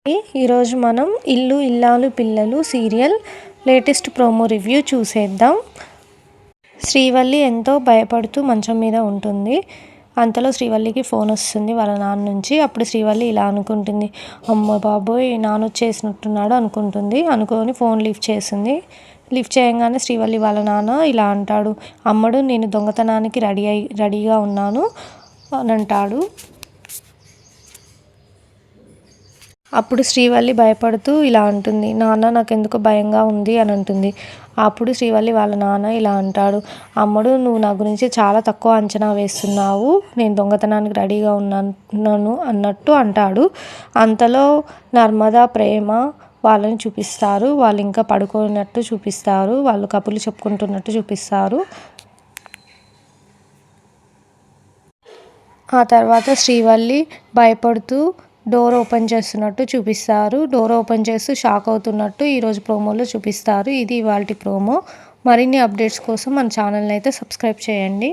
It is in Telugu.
ఈరోజు మనం ఇల్లు ఇల్లాలు పిల్లలు సీరియల్ లేటెస్ట్ ప్రోమో రివ్యూ చూసేద్దాం. శ్రీవల్లి ఎంతో భయపడుతూ మంచం మీద ఉంటుంది. అంతలో శ్రీవల్లికి ఫోన్ వస్తుంది వాళ్ళ నాన్న నుంచి. అప్పుడు శ్రీవల్లి ఇలా అనుకుంటుంది, అమ్మ బాబోయ్ నాన్న వచ్చేసినట్టున్నాడు అనుకుంటుంది. అనుకొని ఫోన్ లిఫ్ట్ చేసింది. లిఫ్ట్ చేయగానే శ్రీవల్లి వాళ్ళ నాన్న ఇలా అంటాడు, అమ్మడు నేను దొంగతనానికి రెడీగా ఉన్నాను అని అంటాడు. అప్పుడు శ్రీవల్లి భయపడుతూ ఇలా అంటుంది, నాన్న నాకెందుకో భయంగా ఉంది అని అంటుంది. అప్పుడు శ్రీవల్లి వాళ్ళ నాన్న ఇలా అంటాడు, అమ్మడు నువ్వు నా గురించి చాలా తక్కువ అంచనా వేస్తున్నావు, నేను దొంగతనానికి రెడీగా ఉన్నాను అన్నట్టు అంటాడు. అంతలో నర్మదా ప్రేమ వాళ్ళని చూపిస్తారు. వాళ్ళు ఇంకా పడుకున్నట్టు చూపిస్తారు. వాళ్ళు కబుర్లు చెప్పుకుంటున్నట్టు చూపిస్తారు. ఆ తర్వాత శ్రీవల్లి భయపడుతూ డోర్ ఓపెన్ చేస్తున్నట్టు చూపిస్తారు. డోర్ ఓపెన్ చేస్తూ షాక్ అవుతున్నట్టు ఈరోజు ప్రోమోలో చూపిస్తారు. ఇది ఇవాల్టి ప్రోమో. మరిన్ని అప్డేట్స్ కోసం మన ఛానల్ని అయితే సబ్స్క్రైబ్ చేయండి.